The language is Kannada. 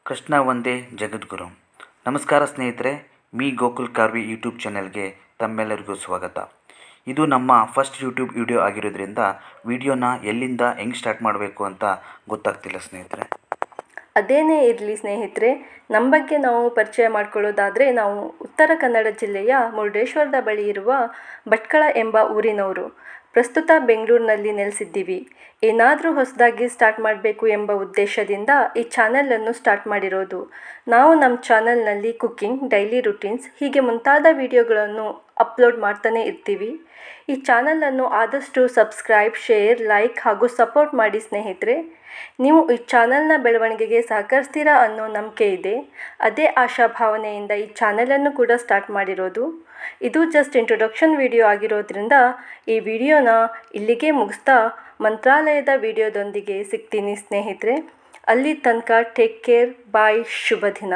ಕೃಷ್ಣ ಒಂದೇ ಜಗದ್ಗುರು. ನಮಸ್ಕಾರ ಸ್ನೇಹಿತರೆ, ಮೀ ಗೋಕುಲ್ ಕಾರ್ವಿ ಯೂಟ್ಯೂಬ್ ಚಾನೆಲ್ಗೆ ತಮ್ಮೆಲ್ಲರಿಗೂ ಸ್ವಾಗತ. ಇದು ನಮ್ಮ ಫಸ್ಟ್ ಯೂಟ್ಯೂಬ್ ವಿಡಿಯೋ ಆಗಿರೋದ್ರಿಂದ ವಿಡಿಯೋನ ಎಲ್ಲಿಂದ ಹೆಂಗೆ ಸ್ಟಾರ್ಟ್ ಮಾಡಬೇಕು ಅಂತ ಗೊತ್ತಾಗ್ತಿಲ್ಲ ಸ್ನೇಹಿತರೆ. ಅದೇನೇ ಇರಲಿ ಸ್ನೇಹಿತರೆ, ನಮ್ಮ ಬಗ್ಗೆ ನಾವು ಪರಿಚಯ ಮಾಡಿಕೊಳ್ಳೋದಾದರೆ, ನಾವು ಉತ್ತರ ಕನ್ನಡ ಜಿಲ್ಲೆಯ ಮುರುಡೇಶ್ವರದ ಬಳಿ ಇರುವ ಭಟ್ಕಳ ಎಂಬ ಊರಿನವರು. ಪ್ರಸ್ತುತ ಬೆಂಗಳೂರಿನಲ್ಲಿ ನೆಲೆಸಿದ್ದೀವಿ. ಏನಾದರೂ ಹೊಸದಾಗಿ ಸ್ಟಾರ್ಟ್ ಮಾಡಬೇಕು ಎಂಬ ಉದ್ದೇಶದಿಂದ ಈ ಚಾನಲನ್ನು ಸ್ಟಾರ್ಟ್ ಮಾಡಿರೋದು. ನಾವು ನಮ್ಮ ಚಾನಲ್ನಲ್ಲಿ ಕುಕ್ಕಿಂಗ್, ಡೈಲಿ ರುಟೀನ್ಸ್ ಹೀಗೆ ಮುಂತಾದ ವಿಡಿಯೋಗಳನ್ನು ಅಪ್ಲೋಡ್ ಮಾಡ್ತಾನೆ ಇರ್ತೀವಿ. ಈ ಚಾನಲನ್ನು ಆದಷ್ಟು ಸಬ್ಸ್ಕ್ರೈಬ್, ಶೇರ್, ಲೈಕ್ ಹಾಗೂ ಸಪೋರ್ಟ್ ಮಾಡಿ ಸ್ನೇಹಿತರೆ. ನೀವು ಈ ಚಾನಲ್ನ ಬೆಳವಣಿಗೆಗೆ ಸಹಕರಿಸ್ತೀರಾ ಅನ್ನೋ ನಂಬಿಕೆ ಇದೆ. ಅದೇ ಆಶಾಭಾವನೆಯಿಂದ ಈ ಚಾನಲನ್ನು ಕೂಡ ಸ್ಟಾರ್ಟ್ ಮಾಡಿರೋದು. ಇದು ಜಸ್ಟ್ ಇಂಟ್ರೊಡಕ್ಷನ್ ವಿಡಿಯೋ ಆಗಿರೋದ್ರಿಂದ ಈ ವಿಡಿಯೋನ ಇಲ್ಲಿಗೆ ಮುಗಿಸ್ತಾ ಮಂತ್ರಾಲಯದ ವಿಡಿಯೋದೊಂದಿಗೆ ಸಿಗ್ತೀನಿ ಸ್ನೇಹಿತರೆ. ಅಲ್ಲಿ ತನಕ ಟೇಕ್ ಕೇರ್, ಬಾಯ್, ಶುಭ ದಿನ.